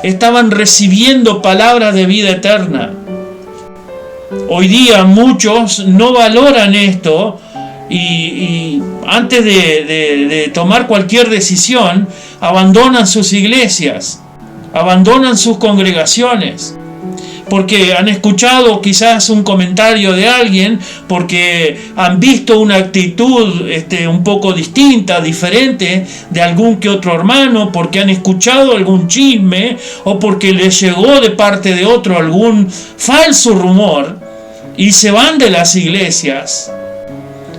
Estaban recibiendo palabras de vida eterna. Hoy día muchos no valoran esto y antes de tomar cualquier decisión abandonan sus iglesias, abandonan sus congregaciones, porque han escuchado quizás un comentario de alguien, porque han visto una actitud un poco distinta, diferente de algún que otro hermano, porque han escuchado algún chisme o porque les llegó de parte de otro algún falso rumor, y se van de las iglesias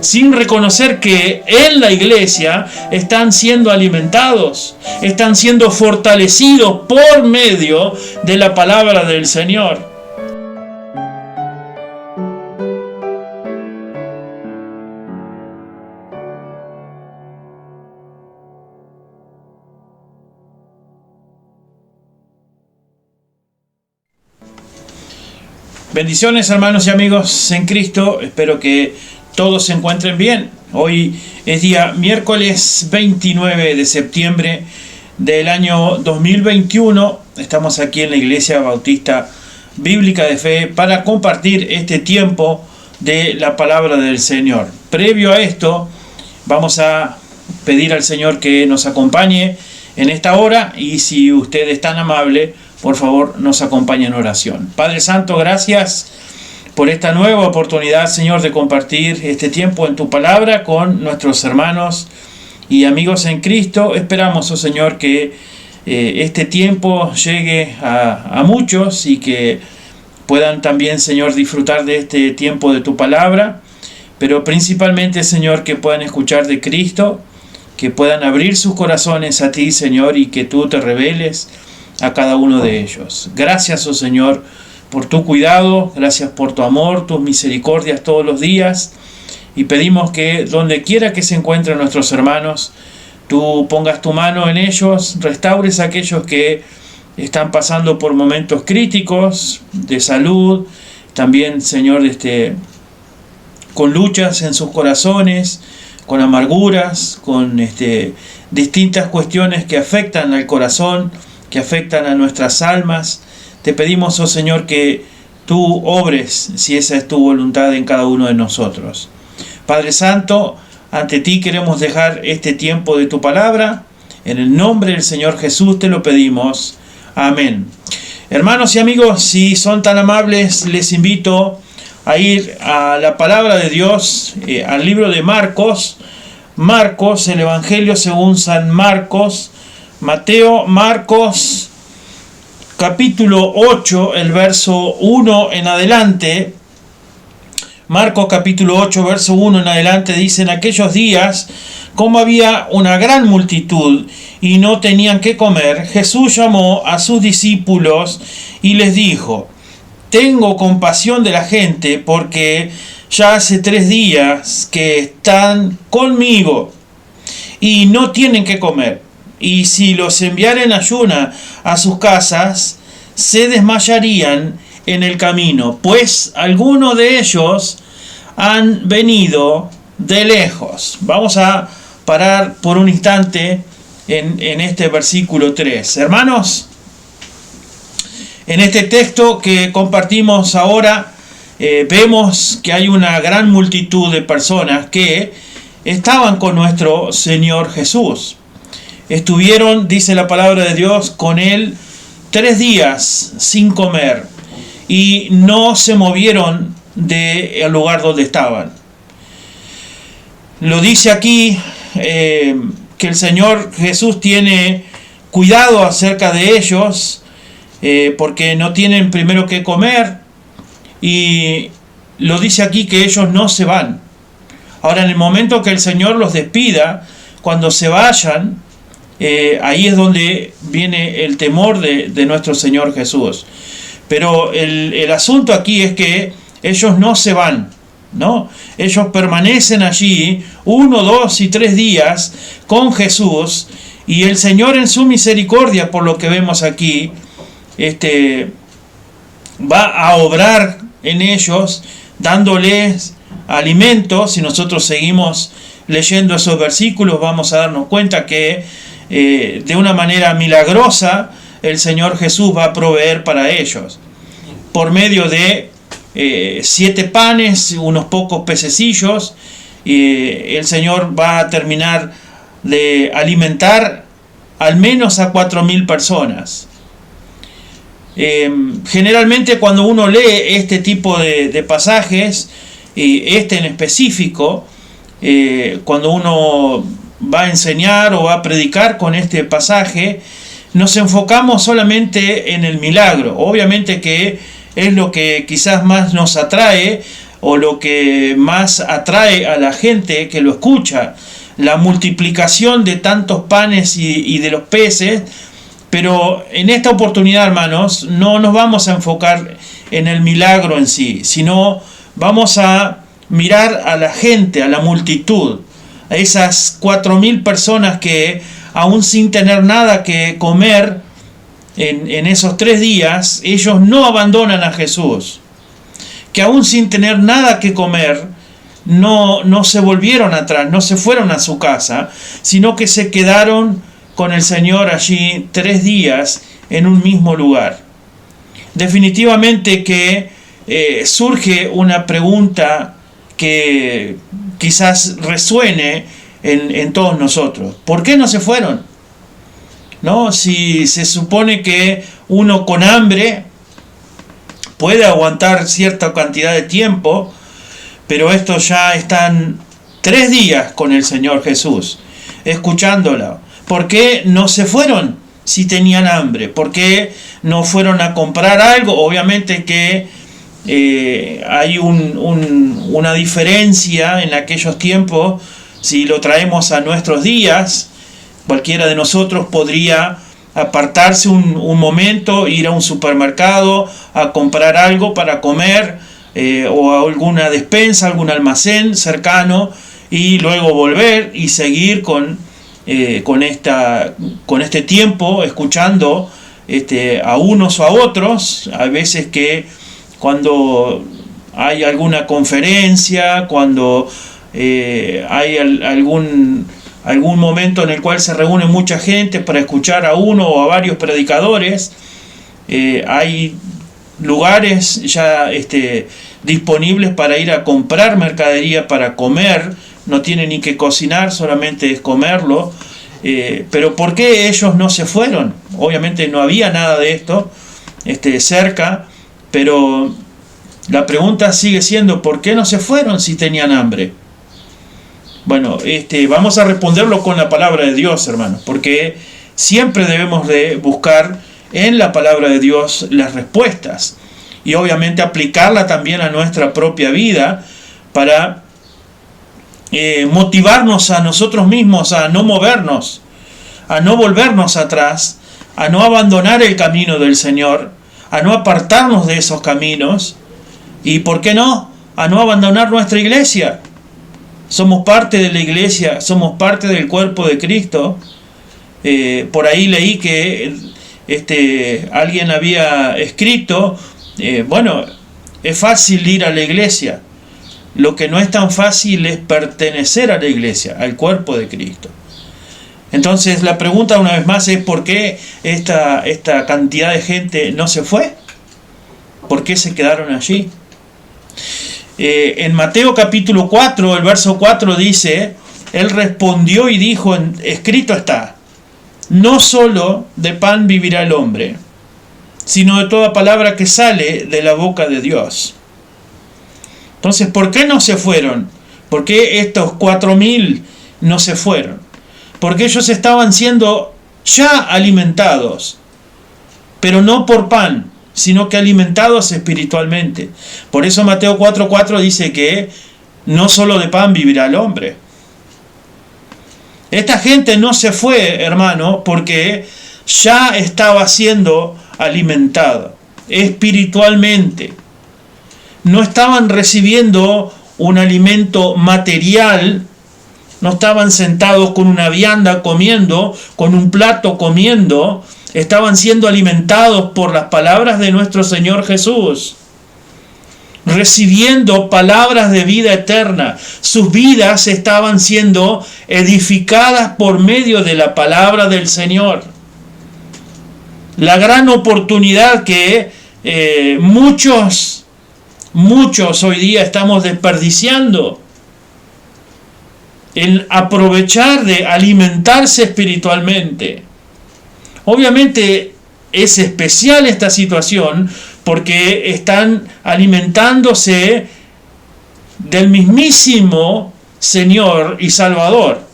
sin reconocer que en la iglesia están siendo alimentados, están siendo fortalecidos por medio de la palabra del Señor. Bendiciones, hermanos y amigos en Cristo. Espero que todos se encuentren bien. Hoy es día miércoles 29 de septiembre del año 2021. Estamos aquí en la Iglesia Bautista Bíblica de Fe para compartir este tiempo de la palabra del Señor. Previo a esto, vamos a pedir al Señor que nos acompañe en esta hora, y si usted es tan amable, por favor, nos acompañe en oración. Padre Santo, gracias por esta nueva oportunidad, Señor, de compartir este tiempo en tu palabra con nuestros hermanos y amigos en Cristo. Esperamos, oh Señor, que este tiempo llegue a muchos y que puedan también, Señor, disfrutar de este tiempo de tu palabra, pero principalmente, Señor, que puedan escuchar de Cristo, que puedan abrir sus corazones a ti, Señor, y que tú te reveles a cada uno de ellos. Gracias, oh Señor, por tu cuidado, gracias por tu amor, tus misericordias todos los días, y pedimos que donde quiera que se encuentren nuestros hermanos, tú pongas tu mano en ellos, restaures a aquellos que están pasando por momentos críticos de salud, también, Señor, con luchas en sus corazones, con amarguras, con distintas cuestiones que afectan al corazón, que afectan a nuestras almas. Te pedimos, oh Señor, que tú obres, si esa es tu voluntad, en cada uno de nosotros. Padre Santo, ante ti queremos dejar este tiempo de tu palabra. En el nombre del Señor Jesús te lo pedimos. Amén. Hermanos y amigos, si son tan amables, les invito a ir a la palabra de Dios, al libro de Marcos, el Evangelio según San Marcos, Mateo, Marcos, capítulo 8, el verso 1 en adelante. Marcos capítulo 8, verso 1 en adelante, dice: en aquellos días, como había una gran multitud y no tenían qué comer, Jesús llamó a sus discípulos y les dijo: tengo compasión de la gente, porque ya hace 3 días que están conmigo y no tienen qué comer. Y si los enviara en ayuna a sus casas, se desmayarían en el camino, pues algunos de ellos han venido de lejos. Vamos a parar por un instante en este versículo 3. Hermanos, en este texto que compartimos ahora, vemos que hay una gran multitud de personas que estaban con nuestro Señor Jesús. Estuvieron, dice la palabra de Dios, con Él 3 días sin comer y no se movieron del lugar donde estaban. Lo dice aquí que el Señor Jesús tiene cuidado acerca de ellos porque no tienen primero que comer, y lo dice aquí que ellos no se van. Ahora, en el momento que el Señor los despida, cuando se vayan, ahí es donde viene el temor de nuestro Señor Jesús. Pero el asunto aquí es que ellos no se van, ¿no? Ellos permanecen allí 1, 2 y 3 días con Jesús, y el Señor, en su misericordia, por lo que vemos aquí, va a obrar en ellos, dándoles alimento. Si nosotros seguimos leyendo esos versículos, vamos a darnos cuenta que de una manera milagrosa el Señor Jesús va a proveer para ellos. Por medio de 7 panes, unos pocos pececillos, el Señor va a terminar de alimentar al menos a 4.000 personas. Generalmente cuando uno lee este tipo de pasajes, este en específico, cuando uno va a enseñar o va a predicar con este pasaje, nos enfocamos solamente en el milagro. Obviamente que es lo que quizás más nos atrae o lo que más atrae a la gente que lo escucha, la multiplicación de tantos panes y de los peces. Pero en esta oportunidad, hermanos, no nos vamos a enfocar en el milagro en sí, sino vamos a mirar a la gente, a la multitud, a esas 4.000 personas que aún sin tener nada que comer en esos 3 días, ellos no abandonan a Jesús. Que aún sin tener nada que comer, no se volvieron atrás, no se fueron a su casa, sino que se quedaron con el Señor allí 3 días en un mismo lugar. Definitivamente que surge una pregunta que quizás resuene en todos nosotros. ¿Por qué no se fueron? ¿No? Si se supone que uno con hambre puede aguantar cierta cantidad de tiempo, pero estos ya están 3 días con el Señor Jesús, escuchándolo. ¿Por qué no se fueron si tenían hambre? ¿Por qué no fueron a comprar algo? Obviamente que hay una diferencia en aquellos tiempos. Si lo traemos a nuestros días, cualquiera de nosotros podría apartarse un momento, ir a un supermercado a comprar algo para comer, o a alguna despensa, algún almacén cercano, y luego volver y seguir con este tiempo escuchando a unos o a otros. A veces que cuando hay alguna conferencia, cuando hay algún momento en el cual se reúne mucha gente para escuchar a uno o a varios predicadores, hay lugares ya disponibles para ir a comprar mercadería para comer. No tiene ni que cocinar, solamente es comerlo. Pero ¿por qué ellos no se fueron? Obviamente no había nada de esto cerca, pero la pregunta sigue siendo: ¿por qué no se fueron si tenían hambre? Bueno, vamos a responderlo con la palabra de Dios, hermanos, porque siempre debemos de buscar en la palabra de Dios las respuestas y obviamente aplicarla también a nuestra propia vida para motivarnos a nosotros mismos a no movernos, a no volvernos atrás, a no abandonar el camino del Señor, a no apartarnos de esos caminos y, ¿por qué no?, a no abandonar nuestra iglesia. Somos parte de la iglesia, somos parte del cuerpo de Cristo. Por ahí leí que alguien había escrito, bueno, es fácil ir a la iglesia. Lo que no es tan fácil es pertenecer a la iglesia, al cuerpo de Cristo. Entonces la pregunta una vez más es: ¿por qué esta cantidad de gente no se fue? ¿Por qué se quedaron allí? En Mateo capítulo 4, el verso 4 dice: Él respondió y dijo, escrito está, no solo de pan vivirá el hombre, sino de toda palabra que sale de la boca de Dios. Entonces, ¿por qué no se fueron? ¿Por qué estos 4.000 no se fueron? Porque ellos estaban siendo ya alimentados, pero no por pan, sino que alimentados espiritualmente. Por eso Mateo 4:4 dice que no solo de pan vivirá el hombre. Esta gente no se fue, hermano, porque ya estaba siendo alimentada espiritualmente. No estaban recibiendo un alimento material, no estaban sentados con una vianda comiendo, con un plato comiendo, estaban siendo alimentados por las palabras de nuestro Señor Jesús. recibiendo palabras de vida eterna. Sus vidas estaban siendo edificadas por medio de la palabra del Señor. La gran oportunidad que muchos hoy día estamos desperdiciando, el aprovechar de alimentarse espiritualmente. Obviamente es especial esta situación porque están alimentándose del mismísimo Señor y Salvador.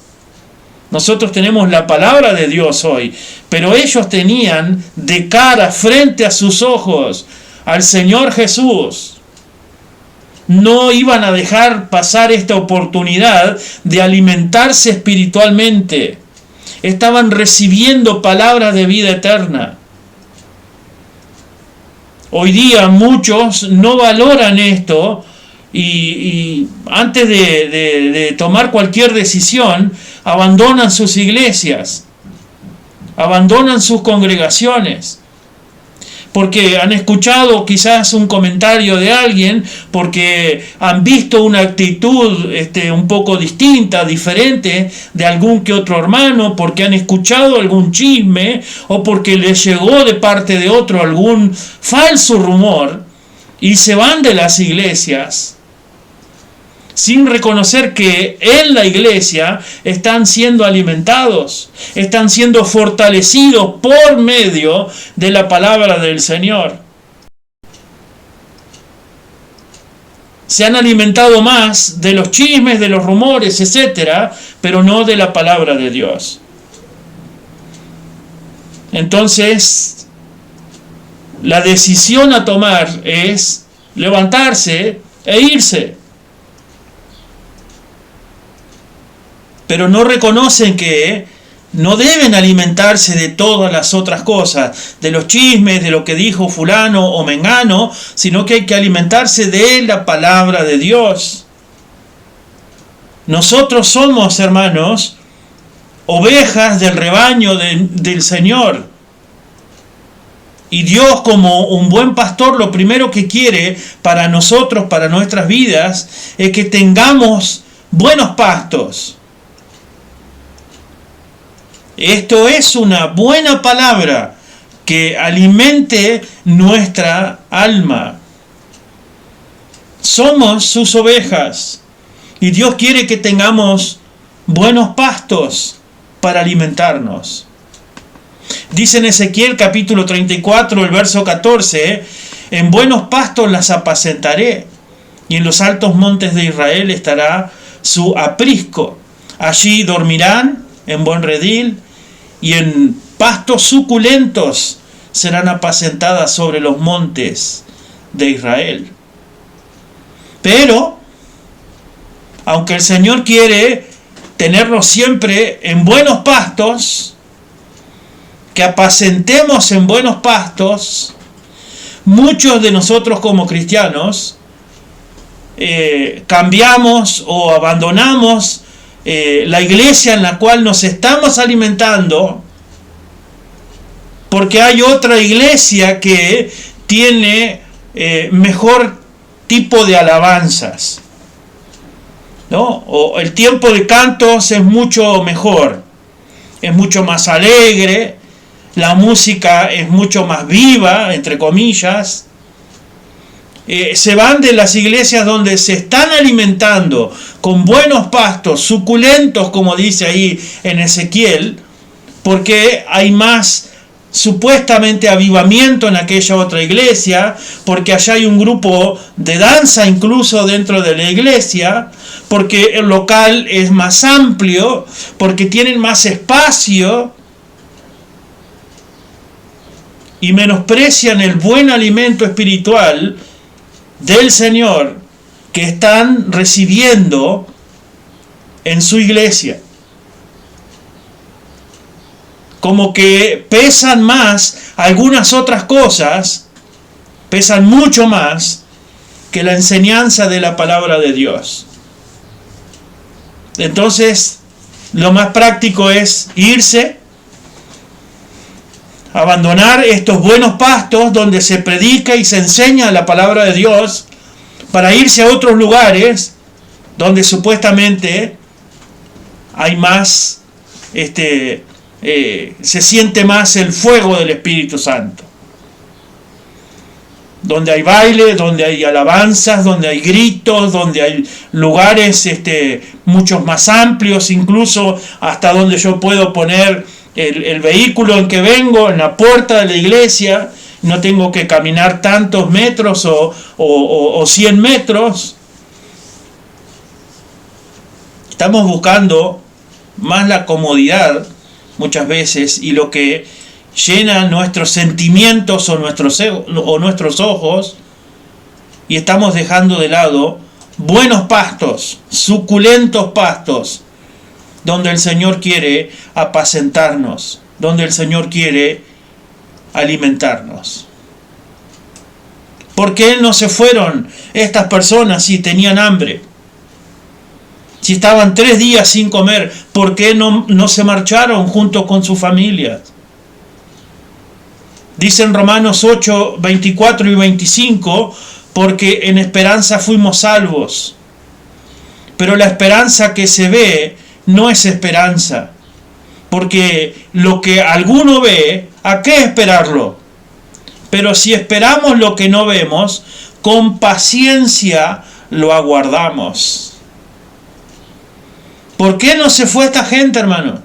Nosotros tenemos la palabra de Dios hoy, pero ellos tenían de cara, frente a sus ojos, al Señor Jesús. No iban a dejar pasar esta oportunidad de alimentarse espiritualmente. Estaban recibiendo palabras de vida eterna. Hoy día muchos no valoran esto y antes de tomar cualquier decisión, abandonan sus iglesias, abandonan sus congregaciones, porque han escuchado quizás un comentario de alguien, porque han visto una actitud un poco distinta, diferente de algún que otro hermano, porque han escuchado algún chisme o porque les llegó de parte de otro algún falso rumor y se van de las iglesias sin reconocer que en la iglesia están siendo alimentados, están siendo fortalecidos por medio de la palabra del Señor. Se han alimentado más de los chismes, de los rumores, etcétera, pero no de la palabra de Dios. Entonces, la decisión a tomar es levantarse e irse. Pero no reconocen que no deben alimentarse de todas las otras cosas, de los chismes, de lo que dijo fulano o mengano, sino que hay que alimentarse de la palabra de Dios. Nosotros somos, hermanos, ovejas del rebaño del Señor. Y Dios, como un buen pastor, lo primero que quiere para nosotros, para nuestras vidas, es que tengamos buenos pastos. Esto es una buena palabra que alimente nuestra alma. Somos sus ovejas y Dios quiere que tengamos buenos pastos para alimentarnos. Dice en Ezequiel capítulo 34, el verso 14, en buenos pastos las apacentaré y en los altos montes de Israel estará su aprisco. Allí dormirán en buen redil y en pastos suculentos serán apacentadas sobre los montes de Israel. Pero, aunque el Señor quiere tenernos siempre en buenos pastos, que apacentemos en buenos pastos, muchos de nosotros como cristianos cambiamos o abandonamos la iglesia en la cual nos estamos alimentando porque hay otra iglesia que tiene mejor tipo de alabanzas, ¿no? O el tiempo de cantos es mucho mejor, es mucho más alegre, la música es mucho más viva, entre comillas. Se van de las iglesias donde se están alimentando con buenos pastos, suculentos, como dice ahí en Ezequiel, porque hay más supuestamente avivamiento en aquella otra iglesia, porque allá hay un grupo de danza incluso dentro de la iglesia, porque el local es más amplio, porque tienen más espacio, y menosprecian el buen alimento espiritual del Señor que están recibiendo en su iglesia. Como que pesan más algunas otras cosas, pesan mucho más que la enseñanza de la palabra de Dios. Entonces, lo más práctico es irse, abandonar estos buenos pastos donde se predica y se enseña la palabra de Dios, para irse a otros lugares donde supuestamente hay más, se siente más el fuego del Espíritu Santo. Donde hay baile, donde hay alabanzas, donde hay gritos, donde hay lugares muchos más amplios, incluso hasta donde yo puedo poner el vehículo en que vengo, en la puerta de la iglesia, no tengo que caminar tantos metros o 100 metros. Estamos buscando más la comodidad muchas veces, y lo que llena nuestros sentimientos o nuestros ojos, y estamos dejando de lado buenos pastos, suculentos pastos, donde el Señor quiere apacentarnos, donde el Señor quiere alimentarnos. ¿Por qué no se fueron estas personas si tenían hambre? Si estaban 3 días sin comer, ¿por qué no se marcharon junto con sus familias? Dicen Romanos 8, 24 y 25, porque en esperanza fuimos salvos. Pero la esperanza que se ve no es esperanza, porque lo que alguno ve, ¿a qué esperarlo? Pero si esperamos lo que no vemos, con paciencia lo aguardamos. ¿Por qué no se fue esta gente, hermano?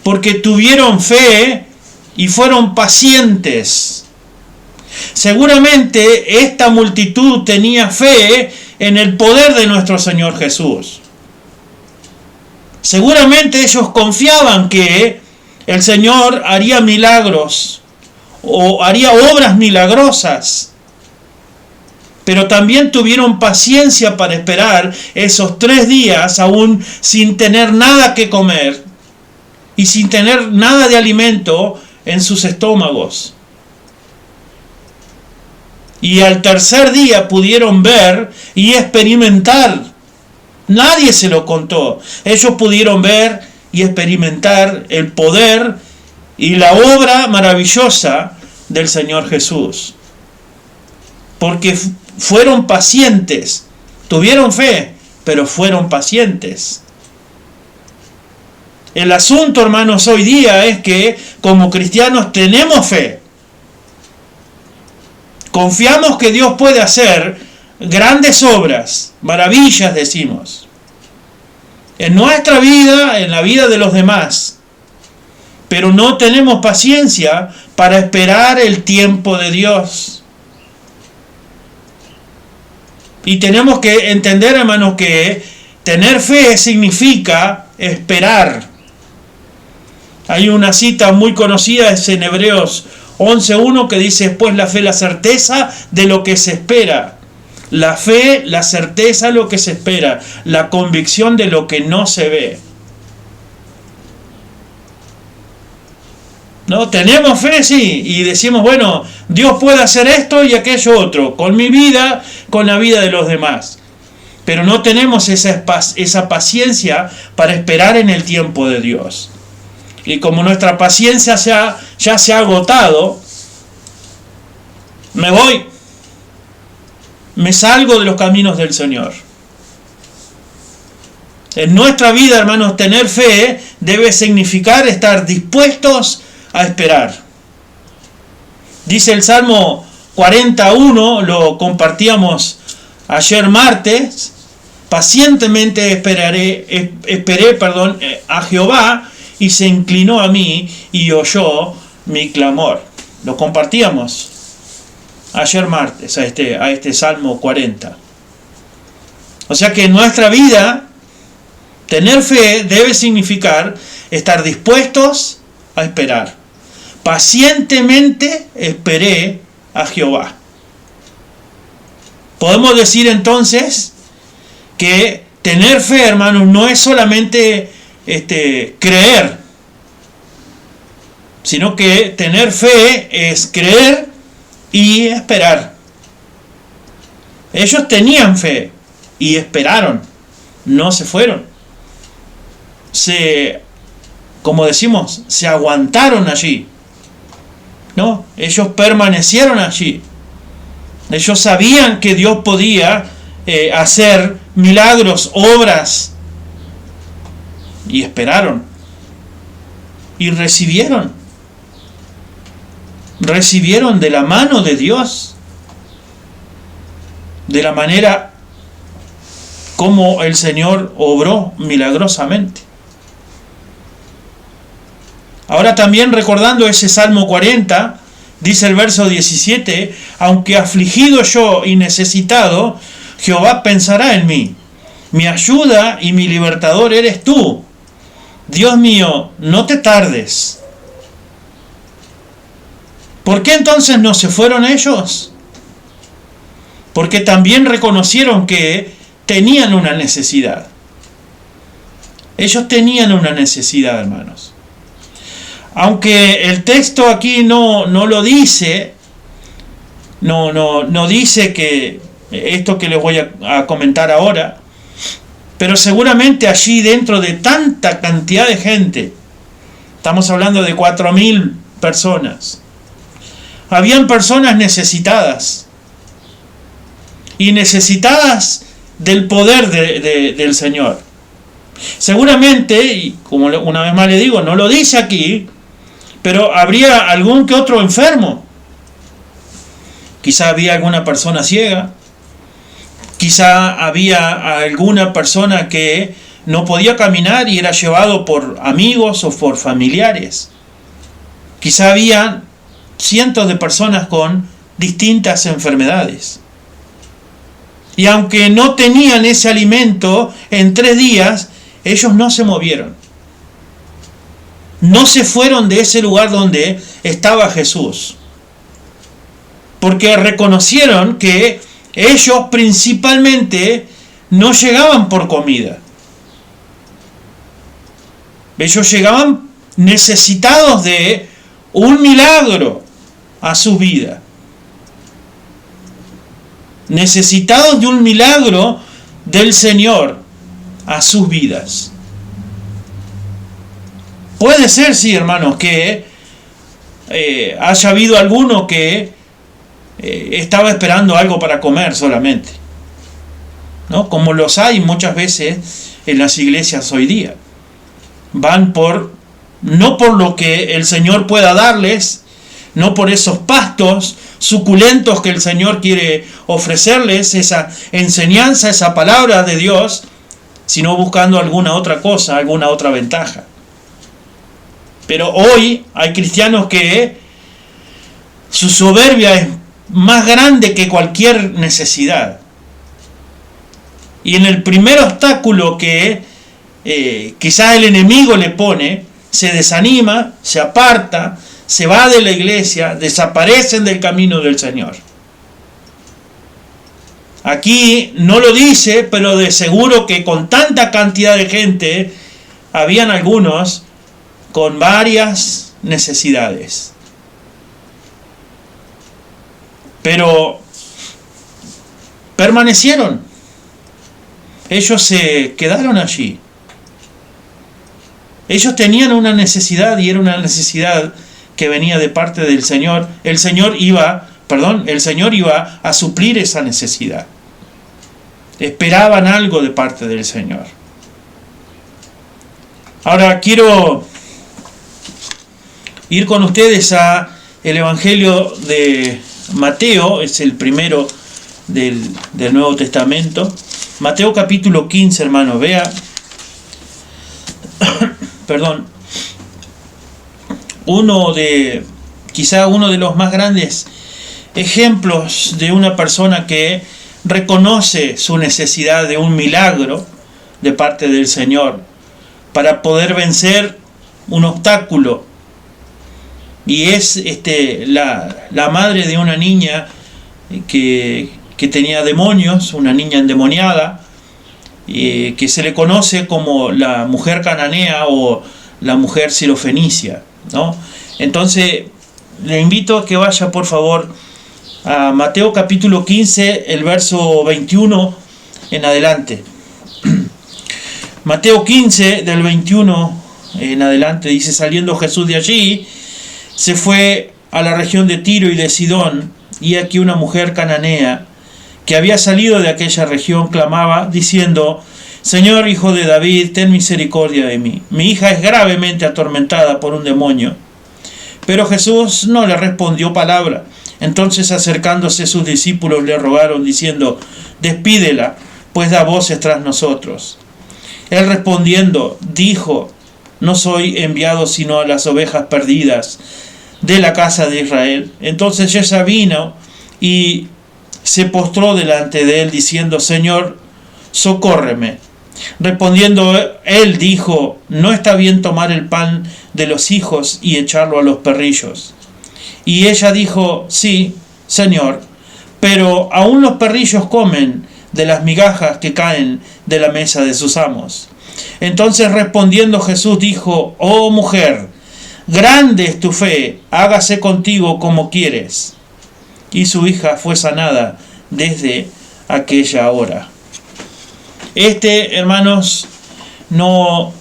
Porque tuvieron fe y fueron pacientes. Seguramente esta multitud tenía fe en el poder de nuestro Señor Jesús. Seguramente ellos confiaban que el Señor haría milagros o haría obras milagrosas. Pero también tuvieron paciencia para esperar esos 3 días aún sin tener nada que comer y sin tener nada de alimento en sus estómagos. Y al tercer día pudieron ver y experimentar. Nadie se lo contó. Ellos pudieron ver y experimentar el poder y la obra maravillosa del Señor Jesús. Porque fueron pacientes, tuvieron fe, pero fueron pacientes. El asunto, hermanos, hoy día es que como cristianos tenemos fe. Confiamos que Dios puede hacer grandes obras, maravillas, decimos, en nuestra vida, en la vida de los demás. Pero no tenemos paciencia para esperar el tiempo de Dios. Y tenemos que entender, hermanos, que tener fe significa esperar. Hay una cita muy conocida, es en Hebreos 11:1, que dice: pues la fe, la certeza de lo que se espera. La fe, la certeza de lo que se espera. La convicción de lo que no se ve. ¿No? Tenemos fe, sí, y decimos, bueno, Dios puede hacer esto y aquello otro, con mi vida, con la vida de los demás. Pero no tenemos esa paciencia para esperar en el tiempo de Dios. Y como nuestra paciencia ya se ha agotado, me voy, me salgo de los caminos del Señor. En nuestra vida, hermanos, tener fe debe significar estar dispuestos a esperar. Dice el Salmo 41, lo compartíamos ayer martes: pacientemente esperé a Jehová, y se inclinó a mí y oyó mi clamor. Lo compartíamos ayer martes a este Salmo 40. O sea que en nuestra vida tener fe debe significar estar dispuestos a esperar. Pacientemente esperé a Jehová. Podemos decir entonces que tener fe, hermanos, no es solamente creer, sino que tener fe es creer y esperar. Ellos tenían fe y esperaron, no se fueron. Como decimos, se aguantaron allí. No, ellos permanecieron allí. Ellos sabían que Dios podía hacer milagros, obras, y esperaron y recibieron de la mano de Dios, de la manera como el Señor obró milagrosamente. Ahora también recordando ese Salmo 40, dice el verso 17, aunque afligido yo y necesitado, Jehová pensará en mí. Mi ayuda y mi libertador eres tú. Dios mío, no te tardes. ¿Por qué entonces no se fueron ellos? Porque también reconocieron que tenían una necesidad. Ellos tenían una necesidad, hermanos. Aunque el texto aquí no lo dice, no dice que esto que les voy a comentar ahora, pero seguramente allí dentro de tanta cantidad de gente, estamos hablando de 4.000 personas, habían personas necesitadas, y necesitadas del poder del Señor. Seguramente, y como una vez más le digo, no lo dice aquí, pero habría algún que otro enfermo. Quizá había alguna persona ciega, quizá había alguna persona que no podía caminar y era llevado por amigos o por familiares. Quizá había cientos de personas con distintas enfermedades. Y aunque no tenían ese alimento, en 3 días ellos no se movieron. No se fueron de ese lugar donde estaba Jesús. Porque reconocieron que ellos principalmente no llegaban por comida. Ellos llegaban necesitados de un milagro a su vida. Necesitados de un milagro del Señor a sus vidas. Puede ser, sí, hermanos, que haya habido alguno que estaba esperando algo para comer solamente, ¿no? Como los hay muchas veces en las iglesias hoy día. Van no por lo que el Señor pueda darles, no por esos pastos suculentos que el Señor quiere ofrecerles, esa enseñanza, esa palabra de Dios, sino buscando alguna otra cosa, alguna otra ventaja. Pero hoy hay cristianos que su soberbia es más grande que cualquier necesidad. Y en el primer obstáculo que quizás el enemigo le pone, se desanima, se aparta, se va de la iglesia, desaparecen del camino del Señor. Aquí no lo dice, pero de seguro que con tanta cantidad de gente, habían algunos con varias necesidades. Pero permanecieron. Ellos se quedaron allí. Ellos tenían una necesidad y era una necesidad que venía de parte del Señor. El Señor iba a suplir esa necesidad. Esperaban algo de parte del Señor. Ahora quiero ir con ustedes a el Evangelio de Mateo, es el primero del Nuevo Testamento. Mateo capítulo 15, hermano, vea. Perdón. Quizá uno de los más grandes ejemplos de una persona que reconoce su necesidad de un milagro de parte del Señor para poder vencer un obstáculo. Y es la madre de una niña que tenía demonios, una niña endemoniada, que se le conoce como la mujer cananea o la mujer sirofenicia, ¿no? Entonces, le invito a que vaya, por favor, a Mateo capítulo 15, el verso 21 en adelante. Mateo 15, del 21 en adelante, dice: saliendo Jesús de allí, se fue a la región de Tiro y de Sidón, y aquí una mujer cananea que había salido de aquella región clamaba diciendo: Señor, hijo de David, ten misericordia de mí. Mi hija es gravemente atormentada por un demonio. Pero Jesús no le respondió palabra. Entonces, acercándose sus discípulos, le rogaron diciendo: Despídela, pues da voces tras nosotros. Él respondiendo dijo: No soy enviado sino a las ovejas perdidas de la casa de Israel. Entonces ella vino y se postró delante de él diciendo: Señor, socórreme. Respondiendo él dijo: No está bien tomar el pan de los hijos y echarlo a los perrillos. Y ella dijo: Sí, Señor, pero aún los perrillos comen de las migajas que caen de la mesa de sus amos. Entonces respondiendo Jesús dijo: Oh mujer, grande es tu fe, hágase contigo como quieres. Y su hija fue sanada desde aquella hora. Hermanos, no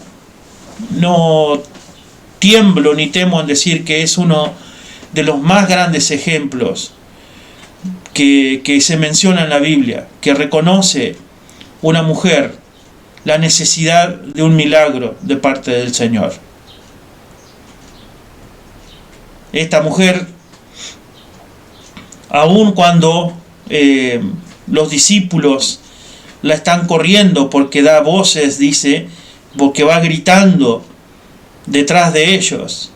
tiemblo ni temo en decir que es uno de los más grandes ejemplos que se menciona en la Biblia, que reconoce una mujer la necesidad de un milagro de parte del Señor. Esta mujer, aun cuando los discípulos la están corriendo porque da voces, dice, porque va gritando detrás de ellos,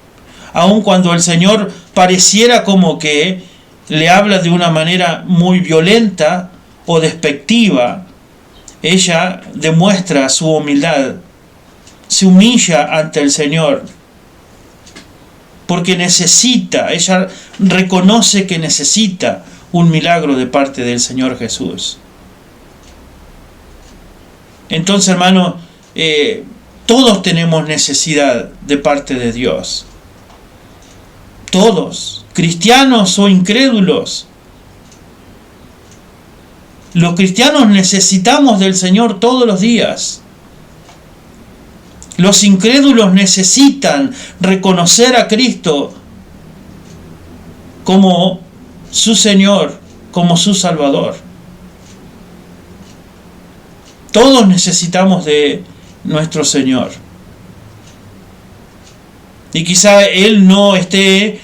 aun cuando el Señor pareciera como que le habla de una manera muy violenta o despectiva, ella demuestra su humildad, se humilla ante el Señor, porque ella reconoce que necesita un milagro de parte del Señor Jesús. Entonces, hermano, todos tenemos necesidad de parte de Dios. Todos, cristianos o incrédulos. Los cristianos necesitamos del Señor todos los días. Los incrédulos necesitan reconocer a Cristo como su Señor, como su Salvador. Todos necesitamos de nuestro Señor. Y quizá Él no esté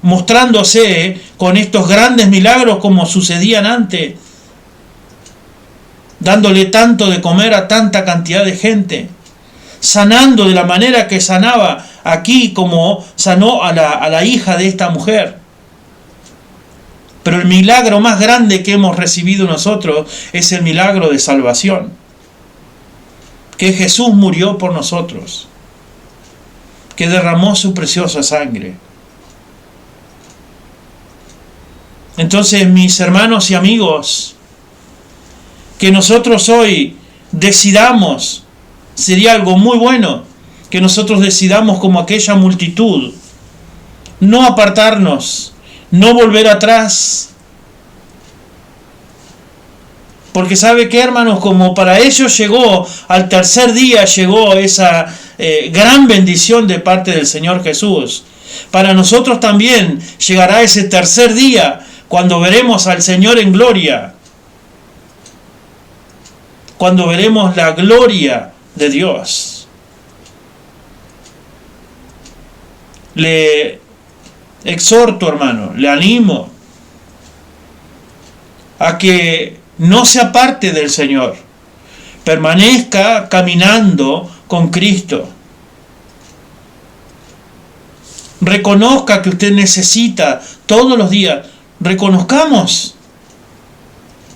mostrándose con estos grandes milagros como sucedían antes, dándole tanto de comer a tanta cantidad de gente, sanando de la manera que sanaba aquí, como sanó a la hija de esta mujer. Pero el milagro más grande que hemos recibido nosotros es el milagro de salvación, que Jesús murió por nosotros, que derramó su preciosa sangre. Entonces, mis hermanos y amigos, que nosotros hoy decidamos, sería algo muy bueno, que nosotros decidamos como aquella multitud, no apartarnos, no volver atrás. Porque ¿sabe qué, hermanos? Como para ellos llegó, al tercer día llegó esa gran bendición de parte del Señor Jesús. Para nosotros también llegará ese tercer día, cuando veremos al Señor en gloria, cuando veremos la gloria de Dios. Le exhorto, hermano, le animo a que no se aparte del Señor, permanezca caminando con Cristo. Reconozca que usted necesita todos los días. Reconozcamos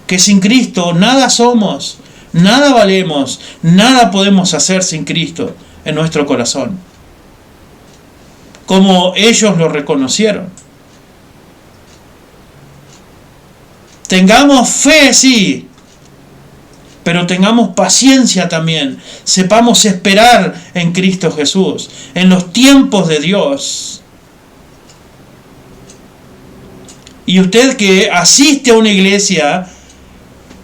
que sin Cristo nada somos, nada valemos, nada podemos hacer sin Cristo en nuestro corazón, como ellos lo reconocieron. Tengamos fe, sí, pero tengamos paciencia también. Sepamos esperar en Cristo Jesús, en los tiempos de Dios. Y usted que asiste a una iglesia,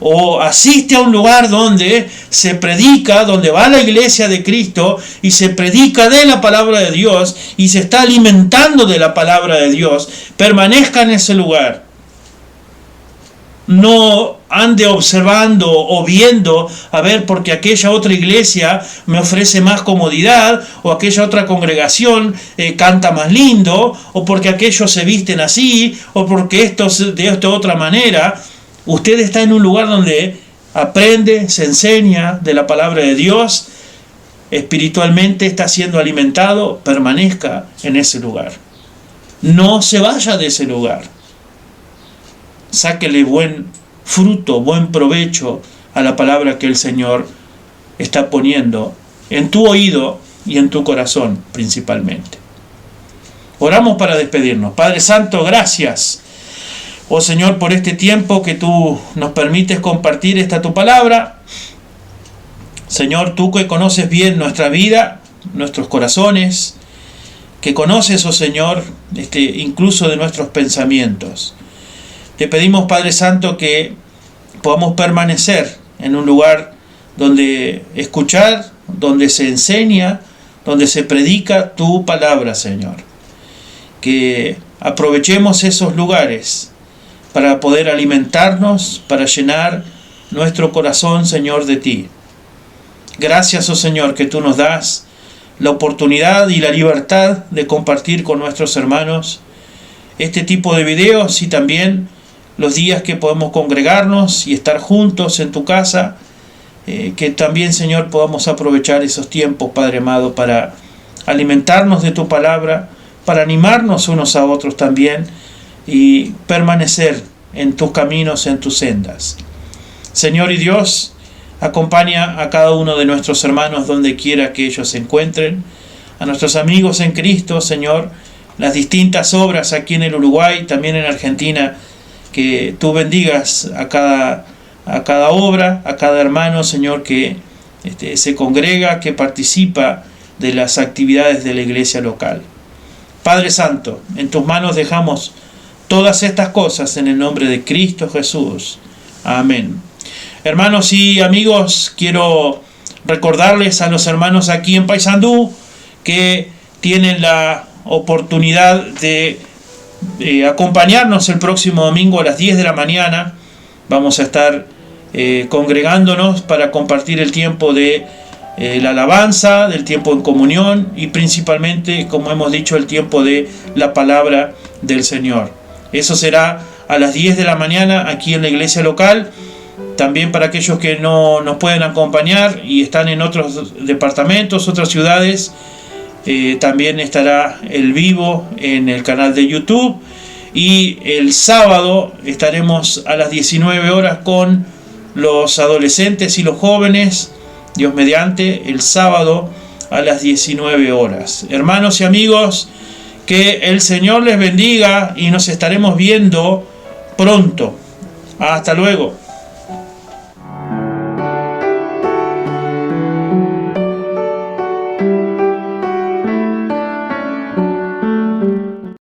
o asiste a un lugar donde se predica, donde va la iglesia de Cristo y se predica de la palabra de Dios y se está alimentando de la palabra de Dios, permanezca en ese lugar. No ande observando o viendo, a ver, porque aquella otra iglesia me ofrece más comodidad, o aquella otra congregación canta más lindo, o porque aquellos se visten así, o porque estos de esta otra manera. Usted está en un lugar donde aprende, se enseña de la palabra de Dios, espiritualmente está siendo alimentado, permanezca en ese lugar. No se vaya de ese lugar. Sáquele buen fruto, buen provecho a la palabra que el Señor está poniendo en tu oído y en tu corazón principalmente. Oramos para despedirnos. Padre Santo, gracias, oh Señor, por este tiempo que tú nos permites compartir esta tu palabra. Señor, tú que conoces bien nuestra vida, nuestros corazones, que conoces, oh Señor, incluso de nuestros pensamientos. Te pedimos, Padre Santo, que podamos permanecer en un lugar donde escuchar, donde se enseña, donde se predica tu palabra, Señor. Que aprovechemos esos lugares para poder alimentarnos, para llenar nuestro corazón, Señor, de ti. Gracias, oh Señor, que tú nos das la oportunidad y la libertad de compartir con nuestros hermanos este tipo de videos y también los días que podemos congregarnos y estar juntos en tu casa, que también, Señor, podamos aprovechar esos tiempos, Padre amado, para alimentarnos de tu palabra, para animarnos unos a otros también y permanecer en tus caminos, en tus sendas. Señor y Dios, acompaña a cada uno de nuestros hermanos donde quiera que ellos se encuentren, a nuestros amigos en Cristo, Señor, las distintas obras aquí en el Uruguay, también en Argentina, que tú bendigas a cada obra, a cada hermano, Señor, que se congrega, que participa de las actividades de la iglesia local. Padre Santo, en tus manos dejamos todas estas cosas en el nombre de Cristo Jesús. Amén. Hermanos y amigos, quiero recordarles a los hermanos aquí en Paysandú que tienen la oportunidad de acompañarnos el próximo domingo a las 10 de la mañana. Vamos a estar congregándonos para compartir el tiempo de la alabanza, del tiempo en comunión y principalmente, como hemos dicho, el tiempo de la palabra del Señor. Eso será a las 10 de la mañana aquí en la iglesia local. También para aquellos que no nos pueden acompañar y están en otros departamentos, otras ciudades, también estará el vivo en el canal de YouTube. Y el sábado estaremos a las 19 horas con los adolescentes y los jóvenes, Dios mediante, el sábado a las 19 horas. Hermanos y amigos, que el Señor les bendiga y nos estaremos viendo pronto. Hasta luego.